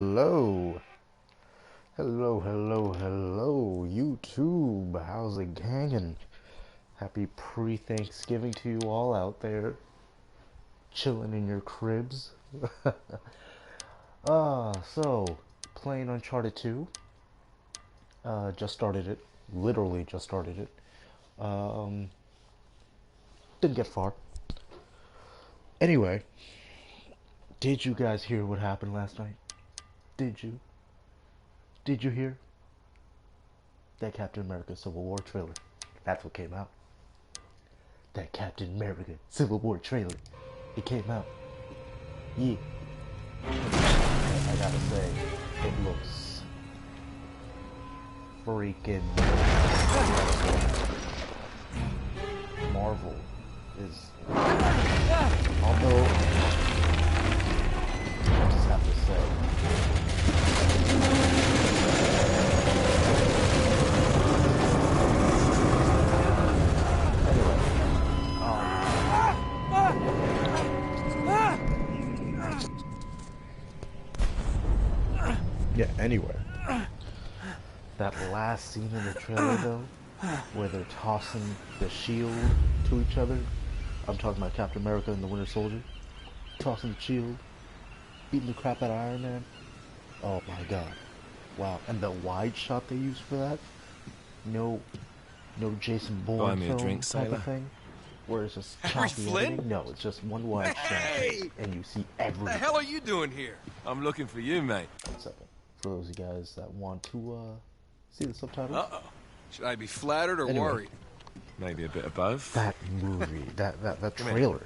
Hello, hello, YouTube. How's it hanging? Happy pre-Thanksgiving to you all out there, chilling in your cribs. So playing Uncharted 2. Just started it. Literally just started it. Um, didn't get far. Anyway, did you guys hear what happened last night? Did you? Did you hear? That Captain America Civil War trailer. That's what came out. That Captain America Civil War trailer. It came out. Yeah. I gotta say, it looks freaking incredible. Marvel is, although, I just have to say, anyway, that last scene in the trailer though, where they're tossing the shield to each other. I'm talking about Captain America and the Winter Soldier. Tossing the shield, beating the crap out of Iron Man. Oh my god. Wow. And the wide shot they used for that, no Jason Bourne film type of thing, where it's just choppy editing. No, it's just one wide shot and you see everything. What the hell are you doing here? I'm looking for you, mate. 1 second. For those of you guys that want to see the subtitles. Uh-oh. Should I be flattered or worried? Maybe a bit of both. That movie, that trailer.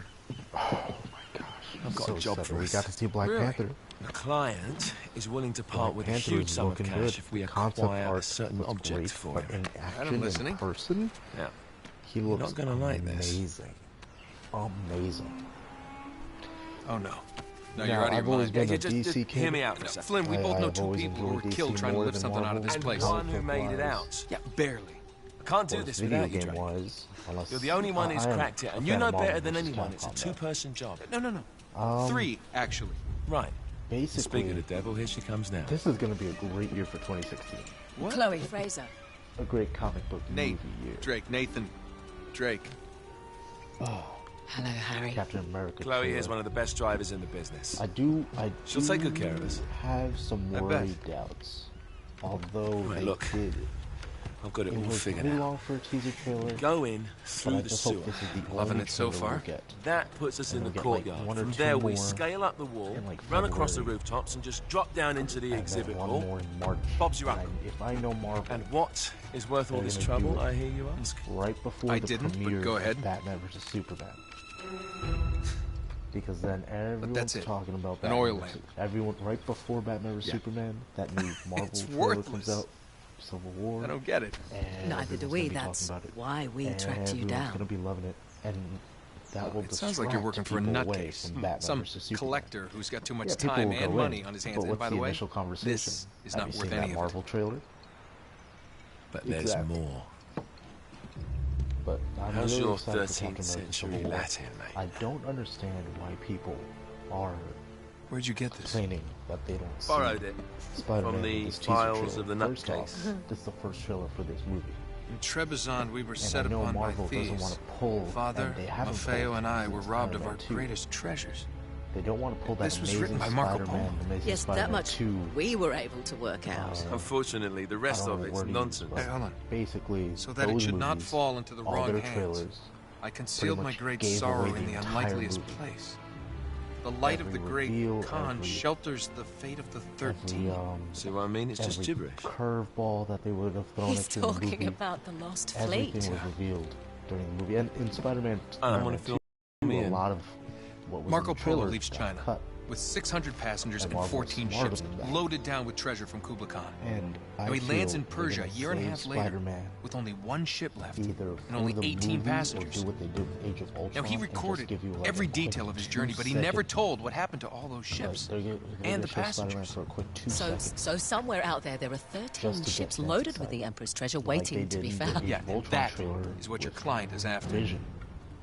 Oh my gosh. I've got a job for We us. got to see Black Panther. The client is willing to part with a Panther huge is sum of looking cash good. if we Concept acquire art a certain looks object great, for but him. in action, in person, Yeah. he looks not gonna like this. amazing. Amazing. Oh, no. No, Now, you're out of I've your always mind. been a just DC kid. hear me out for a second. Flynn, we both know I've two always people who were enjoyed killed DC trying to more lift than something out of this Marvel. place. One who made it out. Yeah, barely. I can't do Well, this video without you, game Drake. wise, unless You're the only one who's I am cracked it, a and you fan know of Marvel better than versus anyone. It's a Capcom, two-person job. No. though. 3, actually. Right. Basically, Speak of the devil, here she comes now. this is going to be a great year for 2016. What? Chloe Fraser. A great comic book Nate. movie year. Drake. Nathan. Drake. Oh, Hello, Harry. Captain America. Chloe trailer. is one of the best drivers in the business. I do She'll take good care of us. have some I bet. worried doubts. Although Right, they look. did. I've got it It all was figured too out. long for a teaser trailer. Go in But through I the just sewer. hope this is the Loving only it so trailer far. we get. That puts us in And the we'll get, like, courtyard. one or From two there, we more scale up the wall, in, like, run across the February. rooftops, and just drop down into the And exhibit then one hall. more in March. Bob's your And uncle. If I know Marvel, And what is worth all They're this gonna trouble, do it. I hear you ask? right before I the didn't, but premiere go of ahead. Batman vs Superman. Because then everyone's that's it. talking about An Batman oil versus- lamp. Everyone right before Batman vs Yeah. Superman, that new Marvel It's trailer comes worthless. out, Civil War. I don't get it. Neither do Everyone's we. gonna be That's talking about it. why we tracked you Everyone's down. gonna be loving it, and that will It sounds like you're working distract for a people away nutcase. from Batman Some versus Superman. collector who's got too much Yeah, people time will go and in, money on his hands. But And what's by the way, initial conversation? this is Have not you worth seen any that of Marvel it. trailer? But there's Exactly. more. But I'm How's really your excited for 13th Captain America century Civil War. Latin, mate? I don't understand why people are Where'd you get this? complaining that they don't see Borrowed it Spider-Man from the in this teaser files trailer. of the First off, nutcase. this is the first trailer for this movie. In Trebizond, we were And set I know upon by Marvel doesn't thieves. want to pull, Father, and they haven't Maffeo, pulled and I since were robbed of our Spider-Man 2. greatest treasures. They don't want to pull that This was amazing written by Marco Spider-Man, Polo. Amazing Yes, Spider-Man that much 2. we were able to work out. Unfortunately, the I rest don't of know it's what word he used, nonsense. but Hey, hold on. Basically, So that it those should not movies, fall into the all wrong their hands, trailers, I concealed my much great gave sorrow away in the the entire unlikeliest movie. place. The light of Every the great reveal, Khan every- shelters the fate of the 13. every See what I mean? It's just every gibberish. curveball that they would have thrown He's into the talking movie. about the Lost Everything Fleet. was revealed during the movie, and in Spider-Man, I Spider-Man want to 2, film me a in. lot of what was Marco in the Polo trailers leaves got China cut. with 600 passengers And and Marvel's 14 smarter ships than that. loaded down with treasure from Kublai Khan. And I Now he lands feel in Persia they're a gonna year and a save half later Spider-Man with only one ship left either and for only the 18 movie passengers. Or do what they did with Age of Ultron. Now he and just recorded give you, like, every a quick detail of his journey, but he 2-second never told what happened to all those ships They're gonna and the show Spider-Man passengers. for a quick 2 So, seconds. so somewhere out there, there are 13 Just to get ships fans loaded with the excited. Emperor's treasure Like waiting they to did be in the found. Age Yeah, of Ultron that trailer is what your with client is after. Vision.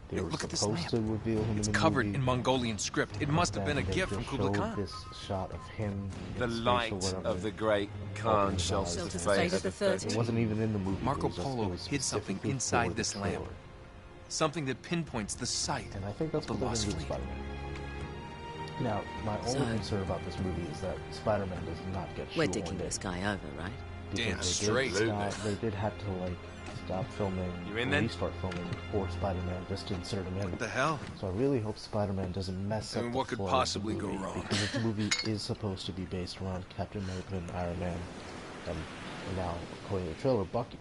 they were Look at this supposed to lamp. reveal him It's in the covered movie. in Mongolian script. It must have been a Then they gift from just Kublai showed Khan. this shot of him The in space or light whatever. of the great Khan Opening shelters eyes the and face of the of the 13. It wasn't even in the movie. Marco it was just, Polo it was hid something specifically inside for the this lamp. trailer. Something that pinpoints the site And I think that's of the what they're Lost going to do with Fleet. Spider-Man. Now, my only So- concern about this movie is that Spider-Man does not get We're shoehorned digging in. this guy over, right? Because Damn they straight. They did have to like stop filming, You in then? restart filming for Spider-Man just to insert him in. What the hell? So I really hope Spider-Man doesn't mess I up mean, the what could flow possibly of the go movie, wrong? because this movie is supposed to be based around Captain America and Iron Man, and now according to the trailer, Bucky.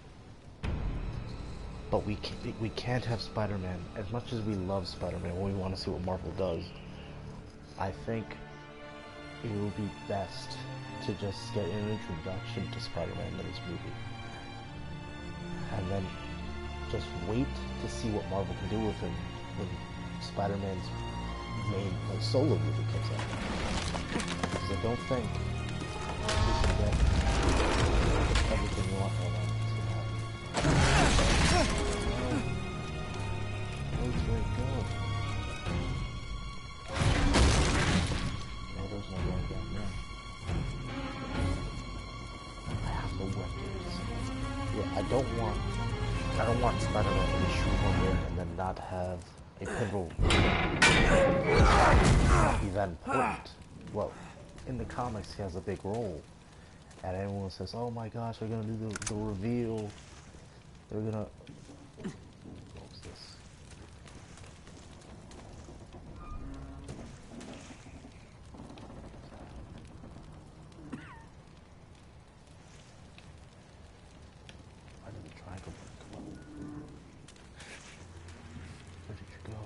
But we can't have Spider-Man, as much as we love Spider-Man, when we want to see what Marvel does. I think it will be best to just get an introduction to Spider-Man in this movie. And then just wait to see what Marvel can do with him when Spider-Man's main solo movie comes out. Because I don't think we can get everything we want right now. Where's where it go? No, there's no going down there. I have no weapons. Yeah, I don't want Spider-Man to be shoehorned in and then not have a pivotal event point. Well, in the comics he has a big role, and everyone says, "Oh my gosh, they're gonna do the reveal. They're gonna." What was this? Why did the triangle come up? Where did you go?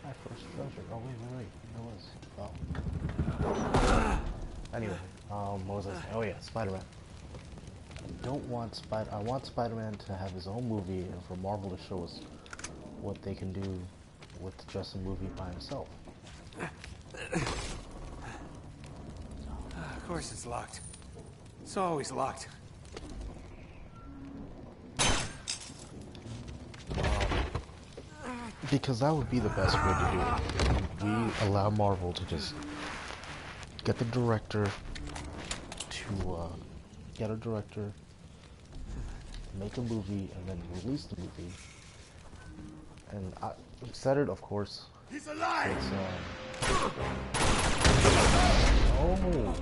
My first treasure. Oh wait. There was. Oh. Anyway, what was I saying? Oh yeah, Spider-Man. I want Spider-Man to have his own movie and for Marvel to show us what they can do with just a movie by himself. Of course it's locked. It's always locked. Because that would be the best way to do it. We allow Marvel to just get the director to make a movie and then release the movie. And I said it, of course. He's alive! Oh,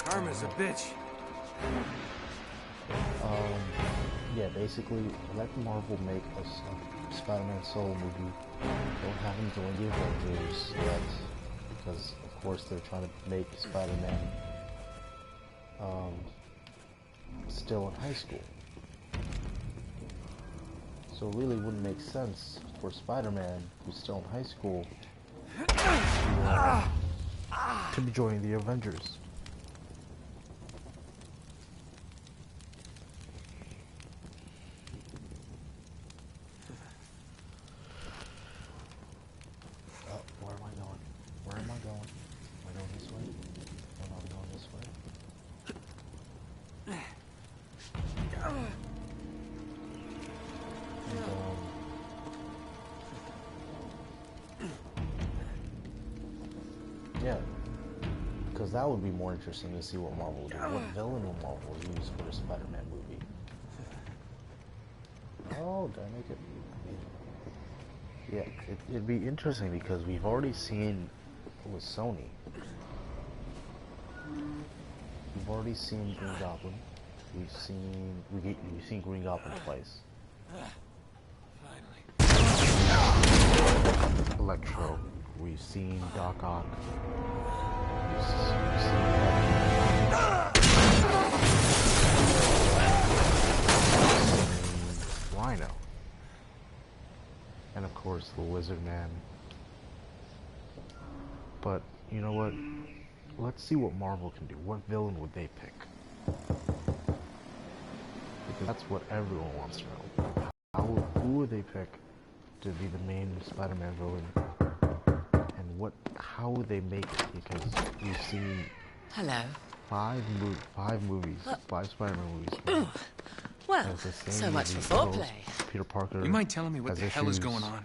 Karma's a bitch. yeah. Basically, let Marvel make a Spider-Man solo movie. Don't have him join the Avengers yet, because of course they're trying to make Spider-Man still in high school. So it really wouldn't make sense for Spider-Man, who's still in high school, to be joining the Avengers. Oh, where am I going? Where am I going? Am I going this way? No, I'm going this way. Yeah, because that would be more interesting to see what Marvel will do. What villain will Marvel use for a Spider-Man movie? Oh, did I make it? Yeah, it'd be interesting because we've already seen with Sony. We've already seen Green Goblin. We've seen Green Goblin twice. Finally. Electro. We've seen Doc Ock. Rhino. And of course the Lizard Man. But you know what? Let's see what Marvel can do. What villain would they pick? Because that's what everyone wants to know. Who would they pick to be the main Spider-Man villain? And how would they make it? Because we've seen Hello. Five movies, 5 Spider-Man movies. Well, It's the same so much movie. for foreplay. Peter Parker. You mind telling me what has the hell is issues, going on?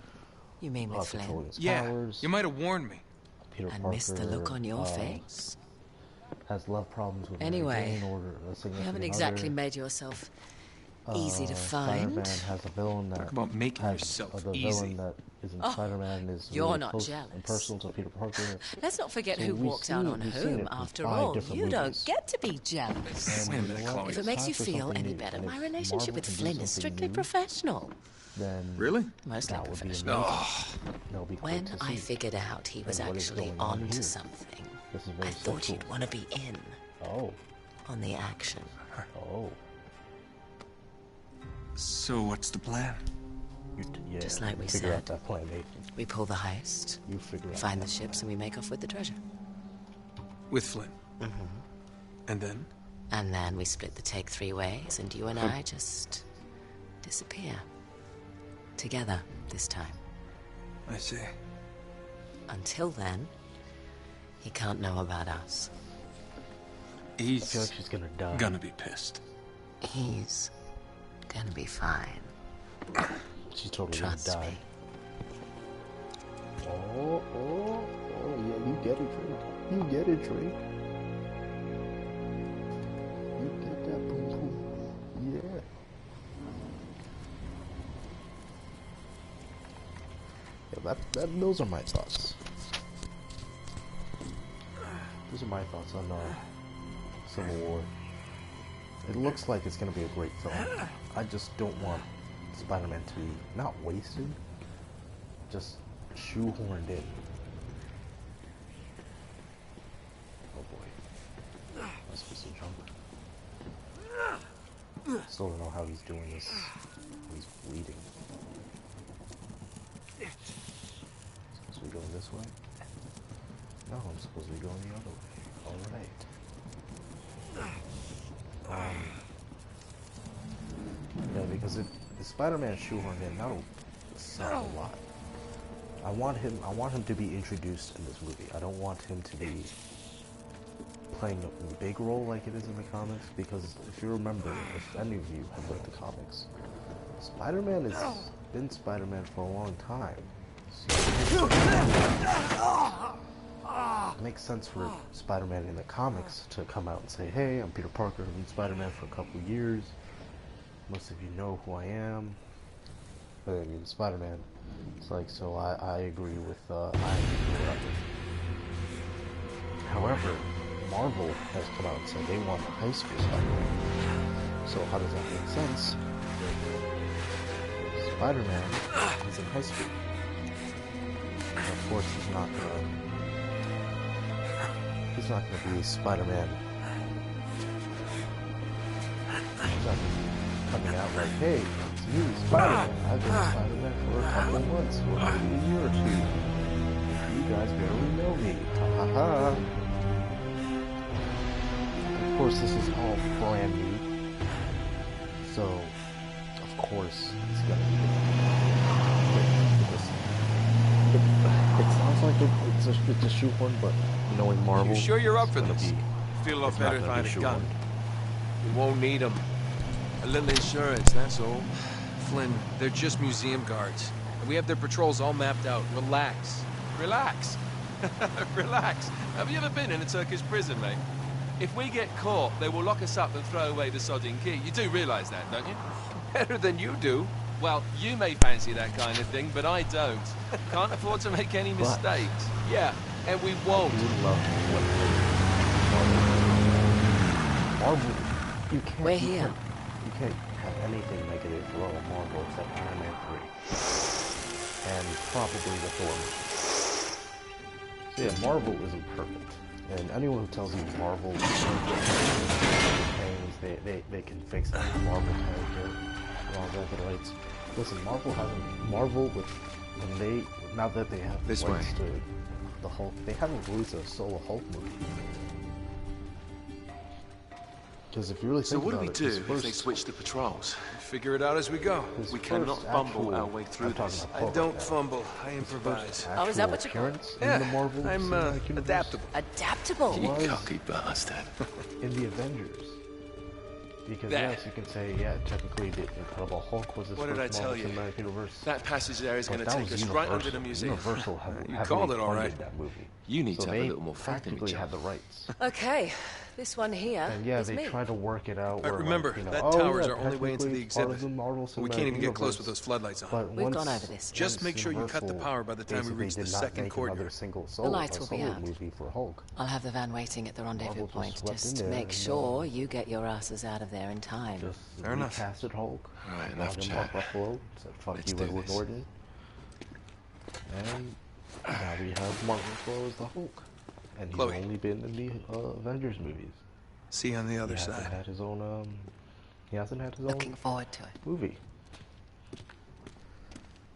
You mean with Flynn? controlling his Yeah, powers. you might have warned me. Peter And Parker miss the look on your face? has love problems with Anyway, Mary Jane or a you significant haven't exactly other. made yourself easy to find. Spider-Man has a villain that Talk about making has yourself the easy. villain that is in Spider-Man is you're really not close jealous. and personal to Peter Parker. Let's not forget So who we've walked out seen- on we've seen whom. it in After 5 all, different you don't movies. get to be jealous. And Wait a you minute, know what? Chloe. If it It's makes time you for feel something any new. better, And my if relationship Marvel with can do Flynn is something strictly new, professional. then Really? Mostly that would be amazing. professional. That'll be great When to I see. figured out he was And what is actually going on on to here? something, This is I very thought sexual. you'd want to be in Oh, on the action. oh. So what's the plan? Yeah, Just like we figure out said. that plan, Nathan. We pull the heist, You figure out. find the that ships, plan. and we make off with the treasure. With Flynn. And then? And then we split the take 3 ways, and you and I just disappear. Together, this time. I see. Until then, he can't know about us. I feel He's like she's gonna die. gonna be pissed. He's gonna be fine. She's totally Trust gonna die. me. Oh, yeah, you get it, Drake. You get it, Drake. You get that, boom, boom. Yeah. Yeah, those are my thoughts. Those are my thoughts on Civil War. It looks like it's gonna be a great film. I just don't want Spider-Man to be not wasted, just shoehorned in. Oh boy. I'm supposed to jump. Still don't know how he's doing this. He's bleeding. Supposed to be going this way? No, I'm supposed to be going the other way. Alright. Yeah, because if Spider-Man shoehorned in, that'll suck a lot. I want him to be introduced in this movie. I don't want him to be playing a big role like it is in the comics, because if you remember, if any of you have read the comics, Spider-Man has been Spider-Man for a long time. So it makes sense for Spider-Man in the comics to come out and say, hey, I'm Peter Parker, I've been Spider-Man for a couple of years. Most of you know who I am. But I mean, Spider-Man. It's like, so I agree with Iron Man. However, Marvel has come out and said they want a high school Spider-Man. So how does that make sense? Spider-Man is in high school. And of course, he's not gonna be Spider-Man. He's not gonna be coming out like, hey, it's me, Spider-Man. I've been Spider-Man for a couple months, or maybe a year or two. You guys barely know me. Ha ha ha. Of course, this is all brand new. So, of course, it's gonna be it sounds like it's a shoehorn, but knowing Marvel, You sure you're up it's for gonna this? be- Feel a lot it's not better if gonna I had be a gun. shoehorned. You won't need them. A little insurance, that's all. Flynn, they're just museum guards. We have their patrols all mapped out. Relax. Relax. Relax. Have you ever been in a Turkish prison, mate? If we get caught, they will lock us up and throw away the sodding key. You do realise that, don't you? Better than you do. Well, you may fancy that kind of thing, but I don't. Can't afford to make any mistakes. Yeah, and we won't. You love what Marvel. You can't. We're you here. can't- You can't have anything negative for all Marvel except Iron Man 3 and probably the Thor movie. So yeah, Marvel isn't perfect, and anyone who tells you Marvel is things they can fix any Marvel character along with the rights. Listen, Marvel with when they now that they have This rights way. to the Hulk, they haven't released a solo Hulk movie. Because if you really So think what do about we it, do his if first, they switch the patrols? Figure it out as we go. his We first cannot fumble actual- our way through I'm talking this. about I Hulk don't now. fumble. I His improvise. first Oh, is that actual what you call it? appearance in the Marvel I'm Cinematic Universe adaptable. Adaptable. was Cocky bastard. in the Avengers. Because There. yes, you can say, yeah, technically the Incredible Hulk was his What first did I tell Marvel you? Cinematic Universe. That passage there is But going to that take was us right under the museum. Universal You heavily called it all funded right. that movie. You need so to have a they little more faith in me, practically John. had the rights. Okay, this one here And yeah, is they me. tried to work it out. Where, Remember, like, you know, that oh, tower's yeah, our only way into the technically it's part of exhibit. the Marvel We Cinematic can't even get close Universe. with those floodlights on. But We've once, gone over this. Just once make sure you cut the Universal power by the time we basically reach the did not second make courtyard. another single The solo, lights will be solo out. movie for Hulk. I'll have the van waiting at the rendezvous Marvel just point. swept Just in there make and, sure you get your asses out of there in time. Just Fair enough. recasted Hulk. Right, brought enough in chat. Mark Ruffalo. Said fuck Let's you, do Edward this. Norton. And now we have Mark Ruffalo as the Hulk, and he's Chloe. only been in the Avengers movies. See you on the He other hasn't side. had his own. He hasn't had his Looking own forward to it. movie.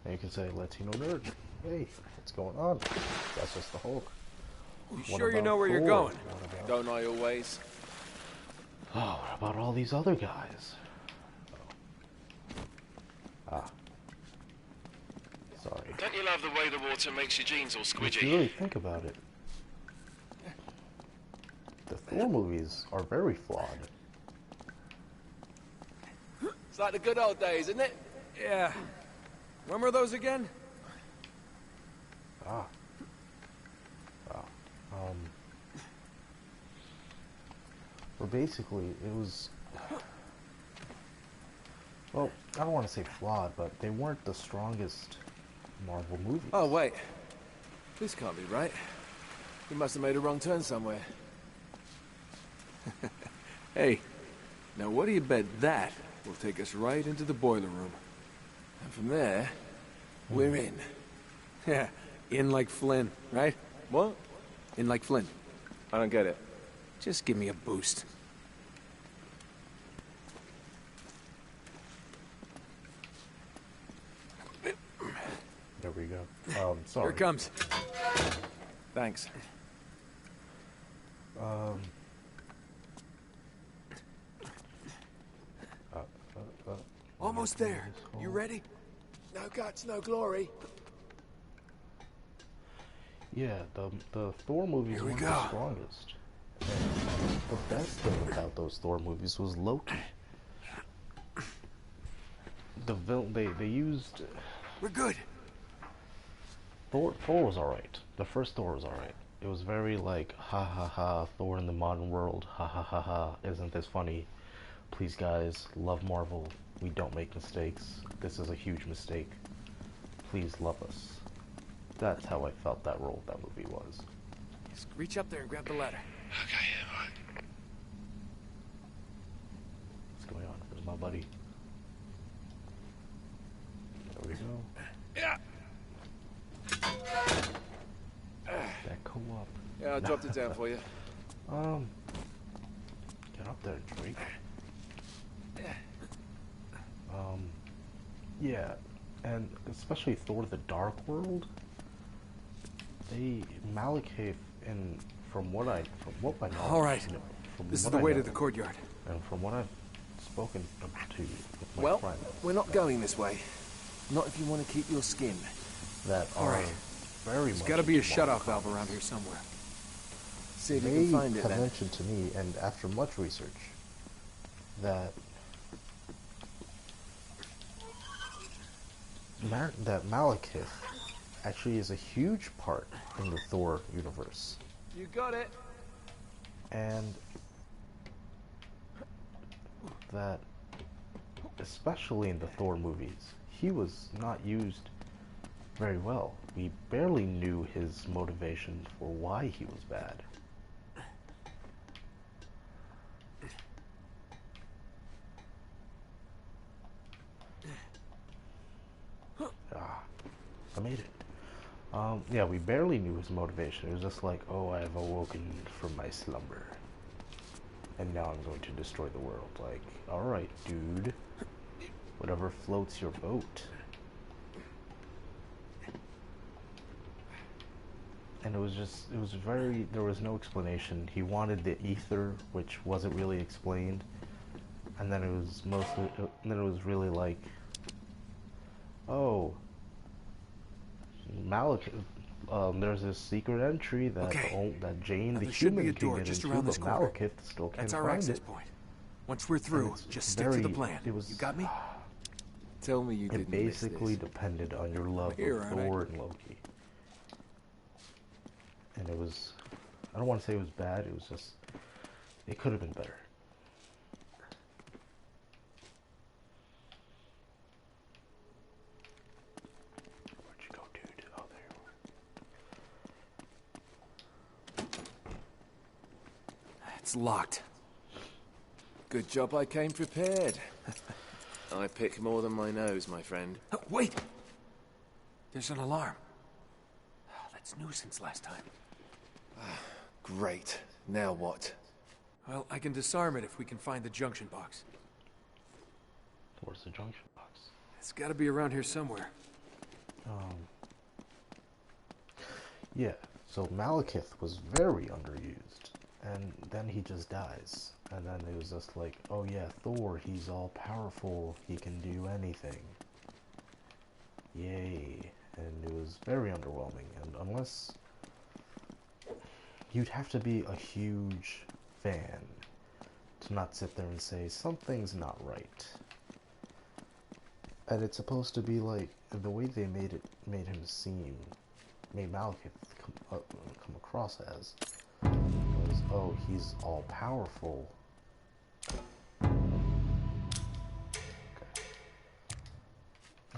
And you can say, Latino nerd. Hey, what's going on? That's just the Hulk. What Sure you about know where you're Thor? going? What about, Don't I always? oh, what about all these other guys? Ah. Sorry. Don't you love the way the water makes your jeans all If you really think about it, the Thor movies are very flawed. It's like the good old days, isn't it? Yeah. When were those again? Ah. Wow. Well, basically, it was. Well, I don't want to say flawed, but they weren't the strongest Marvel movies. Oh, wait. This can't be right. We must have made a wrong turn somewhere. Hey, now what do you bet that will take us right into the boiler room? And from there, we're in. Yeah, in like Flynn, right? What? In like Flynn. I don't get it. Just give me a boost. There we go. Sorry. Here it comes. Thanks. Almost there. You ready? No guts, no glory. Yeah, the Thor movies Here we weren't go. the strongest. And the best thing about those Thor movies was Loki. The villain they used We're good. Thor was alright. The first Thor was alright. It was very like ha ha ha Thor in the modern world, ha ha ha ha, isn't this funny? Please guys, love Marvel. We don't make mistakes. This is a huge mistake. Please love us. That's how I felt that role that movie was. Just reach up there and grab the ladder. Okay, right. What's going on? Where's my buddy? There we go. Yeah. That co-op. Yeah, I dropped it down for you. Get up there, Drake. Yeah, and especially Thor: The Dark World. Malekith, and from what I know, All right. from This is what the I way know, to the courtyard. and from what I've spoken to with my Well, friends, we're not going this way. Not if you want to keep your skin. that all are right. very There's much got to be a into shut-off Marvel valve around here somewhere. See if they you can find it have then. mentioned to me, and after much research, that that Malekith actually is a huge part in the Thor universe, You got it. and that especially in the Thor movies, he was not used very well. We barely knew his motivation for why he was bad. I made it. Yeah, we barely knew his motivation. It was just like, oh, I have awoken from my slumber, and now I'm going to destroy the world. Like, alright, dude. Whatever floats your boat. and it was very, there was no explanation. He wanted the ether, which wasn't really explained, and then it was mostly, then it was really like, oh, Malik, there's this secret entry that that Jane Now, the there should be human a can door get just into, around this but corner. Malekith still can't That's our find access it. point. Once we're through, just stick to the plan. You got me? Tell me you It didn't miss basically this. depended on your love Here, of aren't I? Thor and Loki. And it was, I don't want to say it was bad, it was just, it could have been better. Where'd you go, dude? Oh, there you are. It's locked. Good job I came prepared. I pick more than my nose, my friend. Oh, wait! There's an alarm. Oh, that's nuisance last time. Great. Now what? Well, I can disarm it if we can find the junction box. Where's the junction box? It's gotta be around here somewhere. Yeah, so Malekith was very underused, and then he just dies. And then it was just like, oh yeah, Thor, he's all powerful, he can do anything. Yay. And it was very underwhelming, and unless... You'd have to be a huge fan to not sit there and say, something's not right. And it's supposed to be like, the way they made him seem, made Malekith come across as, was, oh, he's all powerful. Okay.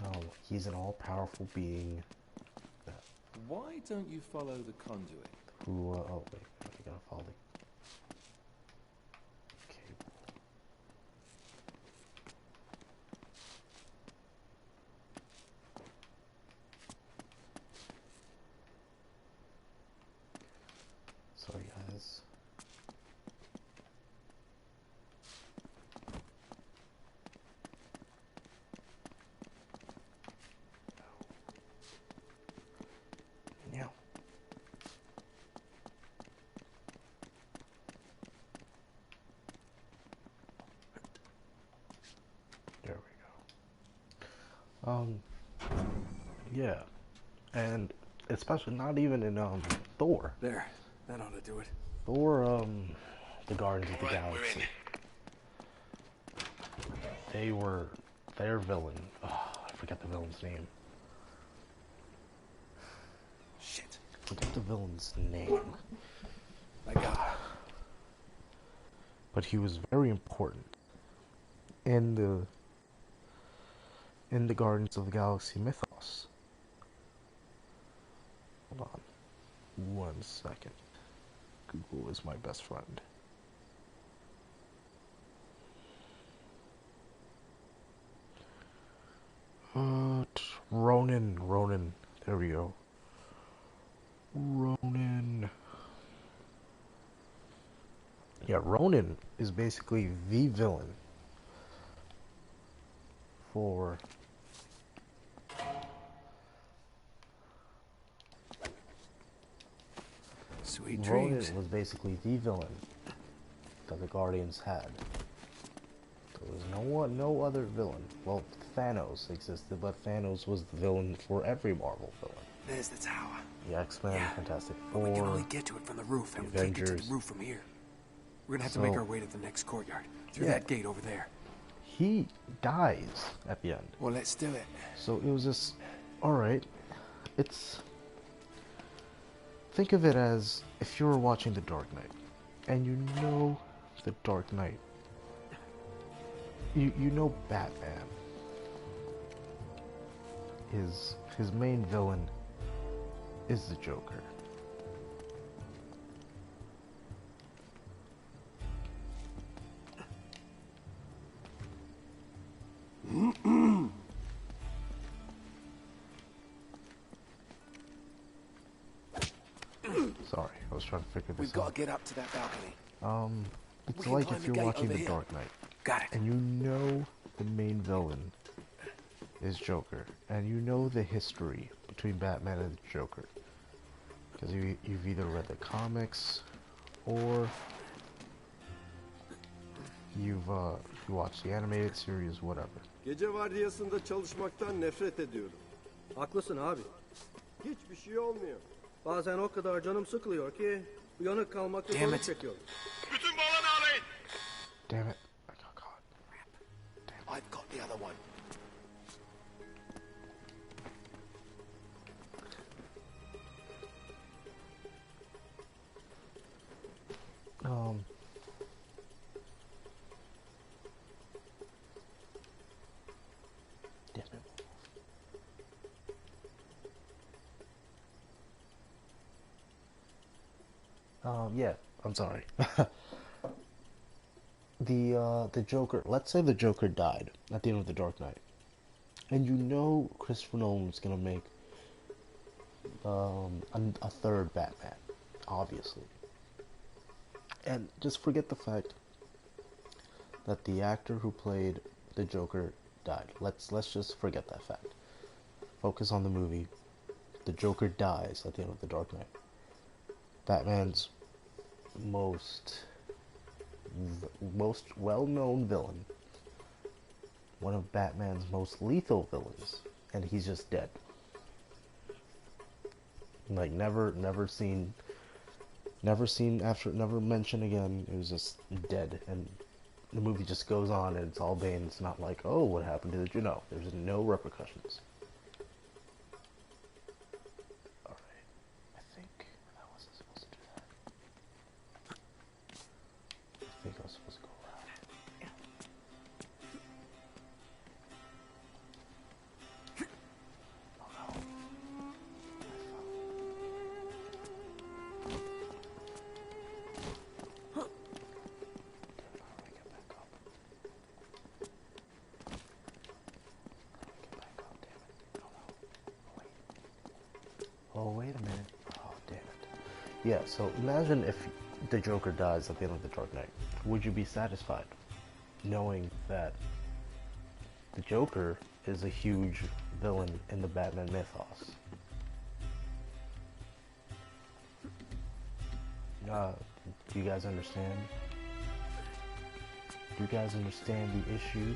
Oh, he's an all-powerful being Why don't you follow the conduit? who, oh wait, I gotta follow the cable. Sorry guys. Yeah. There we go. Yeah, and especially not even in Thor. There. That ought to do it. Thor, the Guardians of the Galaxy. They were their villain. Oh, I forget the villain's name. Shit. Forget the villain's name. I got it. But he was very important in the Guardians of the Galaxy mythos. Hold on 1 second. Google is my best friend. Ronan. There we go. Ronan. Yeah, Ronan is basically the villain for Sweet Ronan dreams. was basically the villain that the Guardians had. There was no other villain. Well, Thanos existed, but Thanos was the villain for every Marvel villain. There's the tower. The X-Men, Fantastic But we can Four. only get to it from the roof, and we the can't get to Avengers. the roof from here. We're gonna have to make So- our way to the next courtyard, through Yeah. that gate over there. He dies at the end. Well, let's do it. So it was just, alright, it's, think of it as if you were watching The Dark Knight, and you know The Dark Knight. You know Batman. His main villain is the Joker. Sorry, I was trying to figure this We've got out. to get up to that balcony. It's We can like climb if the you're gate watching over The here. Dark Knight, Got it. and you know the main villain is Joker, and you know the history between Batman and the Joker. Because you've either read the comics or you watched the animated series, whatever. Gece vardiyasında çalışmaktan nefret ediyorum. Haklısın abi. Hiçbir şey olmuyor. Bazen o kadar canım sıkılıyor ki uyanık kalmakta Damn zorluk it. çekiyorum. Bütün balonu alayın. Damn it. I got caught. I've got the other one. Damn it. Yeah, I'm sorry. The Joker. Let's say the Joker died at the end of The Dark Knight, and you know Christopher Nolan's gonna make a third Batman, obviously. And just forget the fact that the actor who played the Joker died. Let's just forget that fact. Focus on the movie. The Joker dies at the end of The Dark Knight. Batman's most well-known villain, one of Batman's most lethal villains, and he's just dead. Like never mentioned again. It was just dead, and the movie just goes on, and it's all Bane. It's not like, oh, what happened to the, you know, there's no repercussions. All right, I think I wasn't supposed to do that. I think I was supposed to go around. Oh no. Oh, wait a minute. Oh, damn it. Yeah, so imagine if the Joker dies at the end of The Dark Knight. Would you be satisfied knowing that the Joker is a huge villain in the Batman mythos? Do you guys understand? Do you guys understand the issue?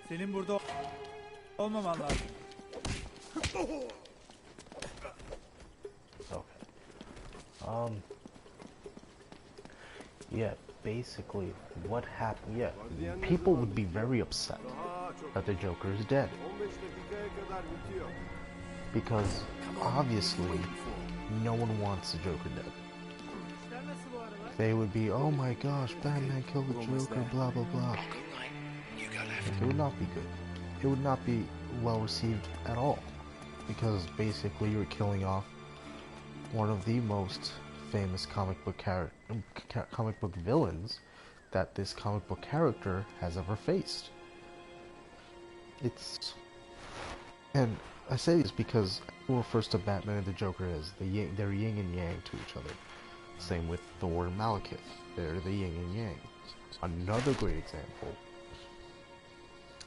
Senin burada olmaman lazım. Okay. Yeah, basically, what happened, yeah, people would be very upset that the Joker is dead. 15 dakikaya kadar bitiyor. Because, obviously, no one wants the Joker dead. They would be, oh my gosh, Batman killed the Joker, blah blah blah. It would not be good. It would not be well received at all. Because basically you're killing off one of the most famous comic book villains that this comic book character has ever faced. And I say this because who refers to Batman and the Joker as they're yin and yang to each other. Same with Thor and Malekith. They're the yin and yang. Another great example.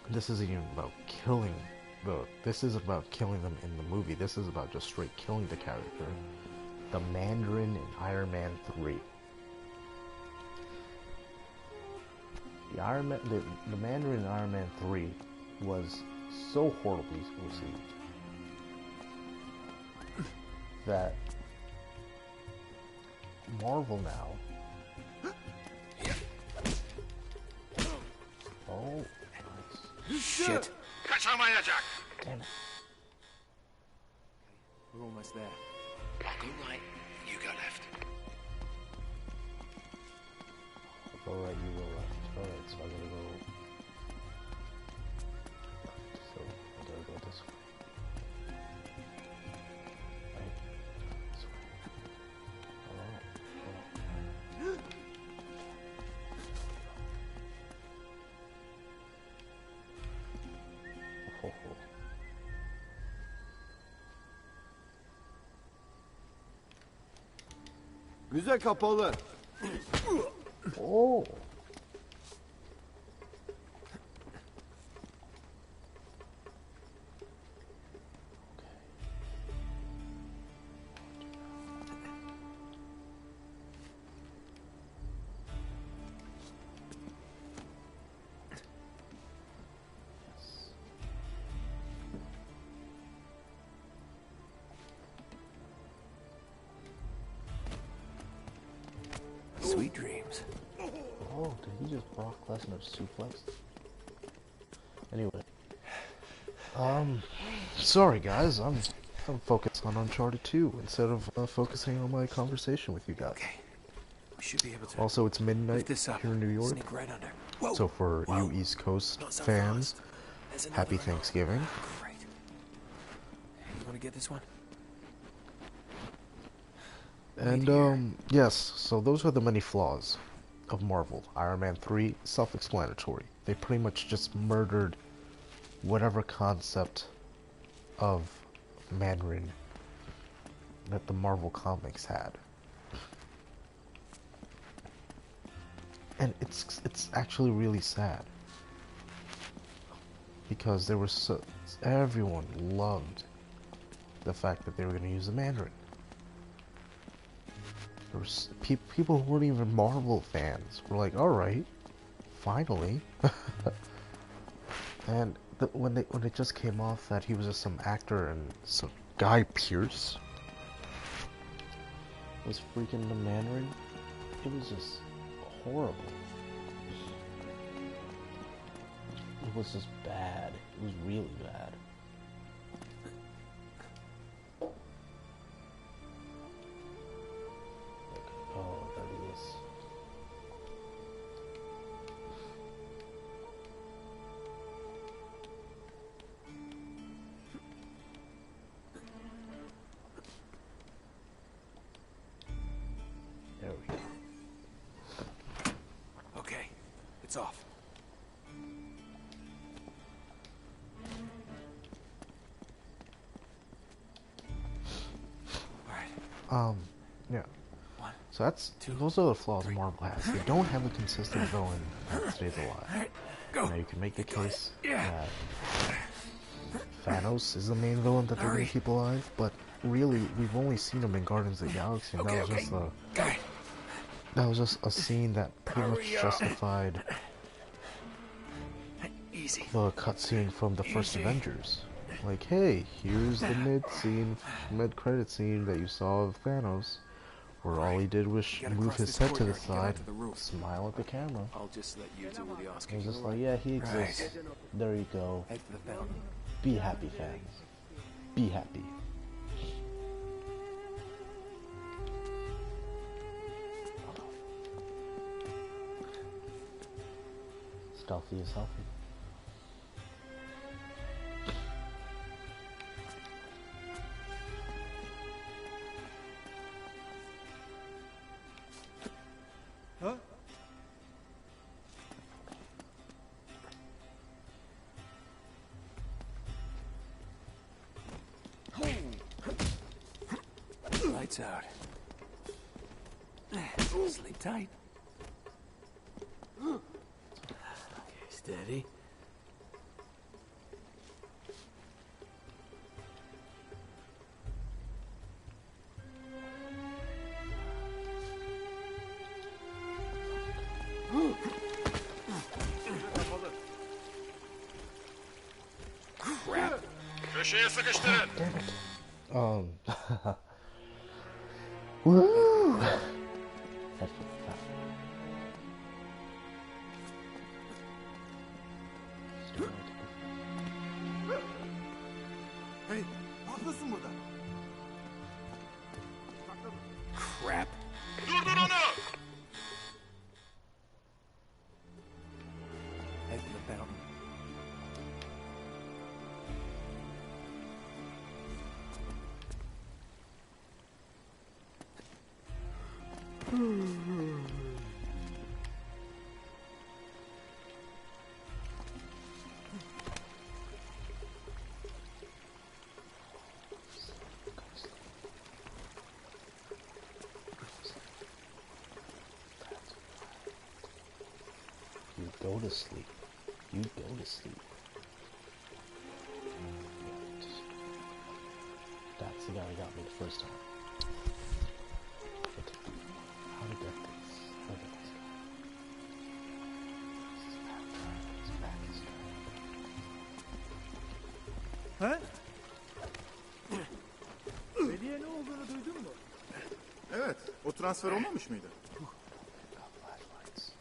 This isn't even about killing this is about killing them in the movie. This is about just straight killing the character. The Mandarin in Iron Man 3. The Mandarin in Iron Man 3 was so horribly received that Marvel now. Oh, nice. Shit. Kaçamayacak. Damn it. We're almost there. I'll go right, you go left. Go right, you go left. Alright, so I gotta go. So I gotta go this way. Right. This way. Alright. Oh, oh. Müze kapalı. Oh. Sweet dreams. Oh, did he just Brock Lesnar suplex? Anyway. Sorry guys, I'm focused on Uncharted 2 instead of focusing on my conversation with you guys. Okay. We should be able to Also, it's midnight lift this up. here in New York, Sneak right under. Whoa. so for Whoa. you East Coast Not so fans, fast. There's another happy one. Thanksgiving. Great. You want to get this one? And, yes, so those are the many flaws of Marvel. Iron Man 3, self-explanatory. They pretty much just murdered whatever concept of Mandarin that the Marvel comics had. And it's actually really sad. Because there was everyone loved the fact that they were going to use the Mandarin. There was people who weren't even Marvel fans were like, "Alright, finally." And when it just came off that he was just some actor and some Guy Pearce was freaking the Mandarin, it was just horrible. It was just bad. It was really bad. Oh, there he is. There we go. Okay. It's off. Alright. Yeah. One. So those are the flaws Marvel has. They don't have a consistent villain that stays alive. Go. Now you can make the case Yeah. that Thanos is the main villain that they're going Hurry. to keep alive, but really we've only seen him in Guardians of the Galaxy, and Okay, that was just a scene that pretty much Hurry up. justified Easy. the cutscene from the first Easy. Avengers. Like, hey, here's the mid-credit scene that you saw of Thanos, where all he did was gotta move cross his this head to the courtyard to get side, onto the roof. smile at the camera. I'll just let you do all the asking. It was just like, yeah, he exists. Right. There you go. Head for the fountain. Be happy, fans. Be happy. Stealthy is healthy. Huh? Lights out. Sleep tight. Okay, steady. Crap. Köşeye sıkıştırın. Damn it. Woo! Head for the fountain. Stay right to Hey, ne yapıyorsun burada? Crap. Durdur onu! Head for the fountain. go to sleep. You go to sleep. That's the guy who got me the first time. But how to get this? How to get this guy? His back is He? Veli'ye ne olduğunu duydun mu? Evet, o transfer olmamış mıydı? got flashlights.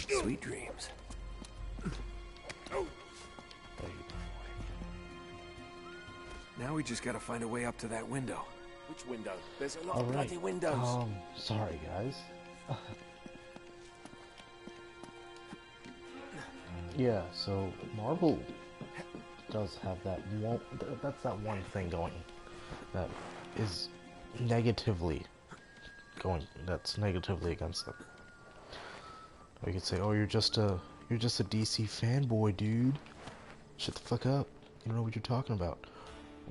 Sweet dreams. There you go. Now we just gotta find a way up to that window. Which window? There's a lot All of right. bloody windows. Sorry guys. Yeah, so Marvel does have that one. That's that one thing going that is negatively going. That's negatively against them. Or you could say, "Oh, you're just a DC fanboy, dude. Shut the fuck up. You don't know what you're talking about."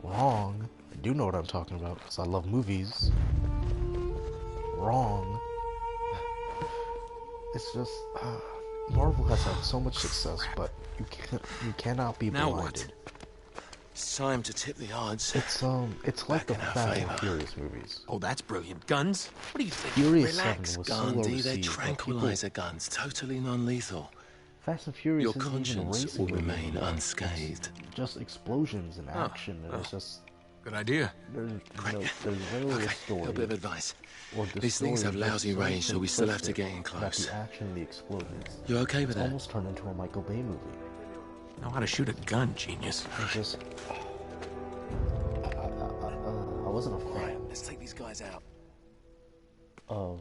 Wrong. I do know what I'm talking about because I love movies. Wrong. It's just Marvel has had so much success, but you cannot be Now blinded. what? It's time to tip the odds. It's like the Back in our Fast and favor. Furious movies. Oh, that's brilliant. Guns? What do you think? Furious Relax, 7 was so well Gandhi. They're received, but tranquilizer guns, totally non-lethal. Fast and Furious Your isn't even conscience racing will remain anymore. unscathed. It's just explosions and action, and it's just Good idea. there's Great. there's rarely a Okay, story. a bit of advice. Or the These things story have is just lousy so range, so we still have to get in simplistic that close. the action and the explosions You okay with it's that? almost turned into a Michael Bay movie. Know how to shoot a gun, genius. It's just I wasn't a All right, fan let's take these guys out. of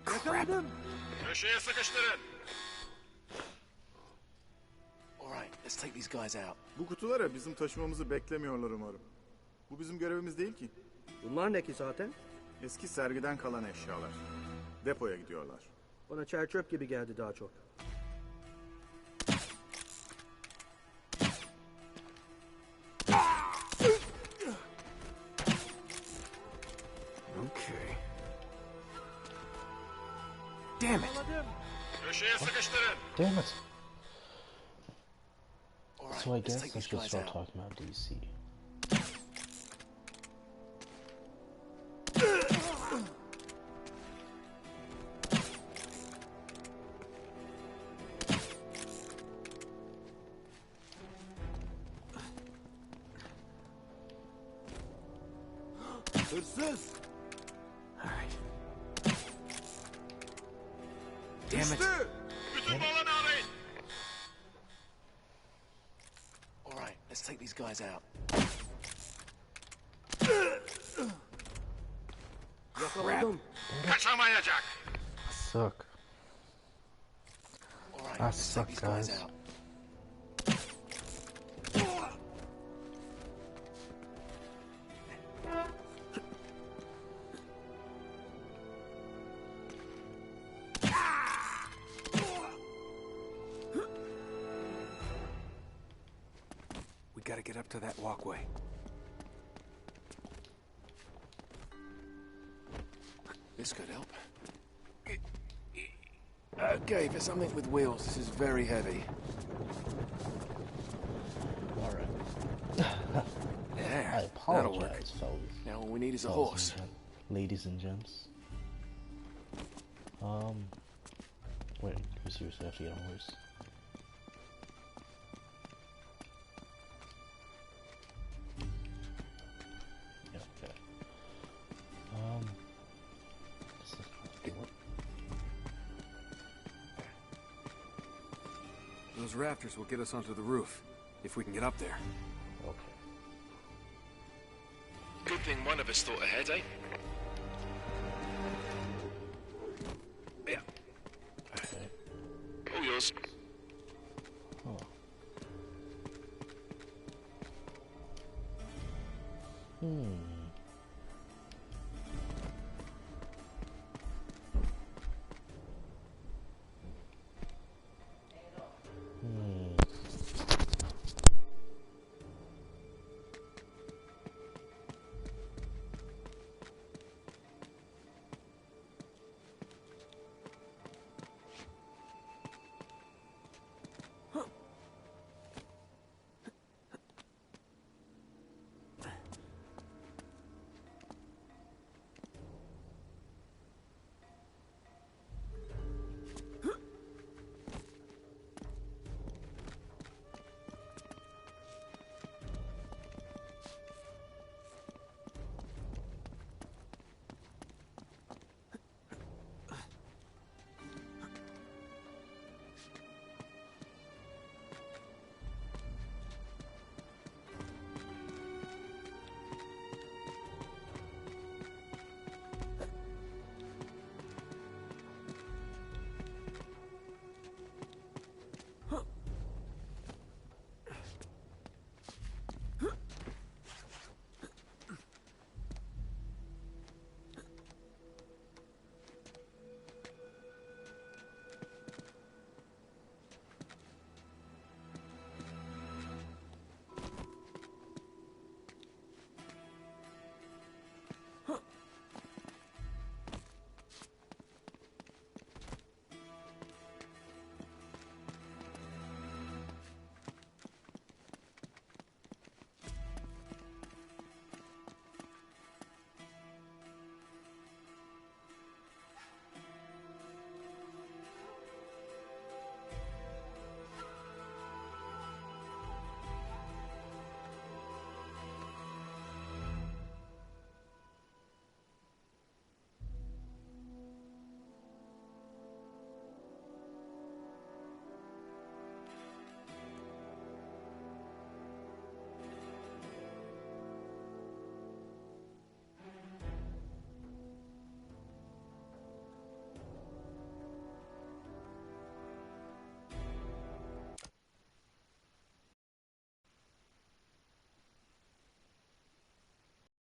Yakaladım. Köşeye sıkıştırın. All right, let's take these guys out. Bu kutulara bizim taşımamızı beklemiyorlar umarım. Bu bizim görevimiz değil ki. Bunlar ne ki zaten? Eski sergiden kalan eşyalar. Depoya gidiyorlar. Bana çer çöp gibi geldi daha çok. Okay. Damn it! Köşeye sıkıştırın. damn it. All right, So I let's guess take I these should guys start out. talking about DC. Hırsız. All right. Damn it! Bütün malını arayın. All right, let's take these guys out. Yakaladım. Kaçamayacak. Suck. All right, I let's take suck, these guys guys. out. We gotta get up to that walkway. This could help. Okay, for something with wheels, this is very heavy. Alright. There, I that'll work. apologize, fellas. Now all we need is a Fellas horse. and ladies and gents. Wait, do we seriously have to get a horse? Yeah, okay. This is not work. Those rafters will get us onto the roof, if we can get up there. Okay. Good thing one of us thought ahead, eh? Yeah. Okay. All yours. Hmm.